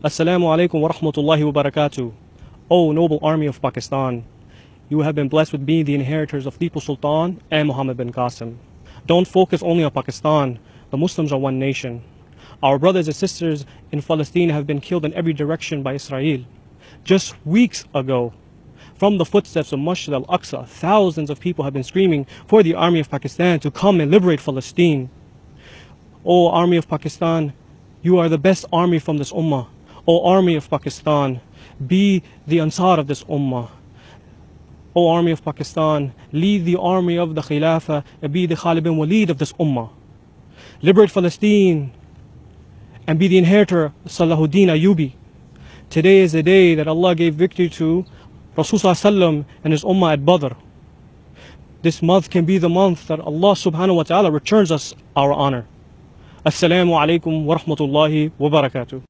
Assalamu alaikum wa rahmatullahi wa barakatuh. O noble army of Pakistan, you have been blessed with being the inheritors of Tipu Sultan and Muhammad bin Qasim. Don't focus only on Pakistan. The Muslims are one nation. Our brothers and sisters in Palestine have been killed in every direction by Israel. Just weeks ago, from the footsteps of Masjid al-Aqsa, thousands of people have been screaming for the army of Pakistan to come and liberate Palestine. O army of Pakistan, you are the best army from this ummah. O army of Pakistan, be the Ansar of this ummah. O army of Pakistan, lead the army of the Khilafah and be the Khalid bin Walid of this ummah. Liberate Palestine and be the inheritor of Salahuddin Ayyubi. Today is the day that Allah gave victory to Rasulullah and his ummah at Badr. This month can be the month that Allah subhanahu wa ta'ala returns us our honor. Assalamu alaikum wa rahmatullahi wa barakatuh.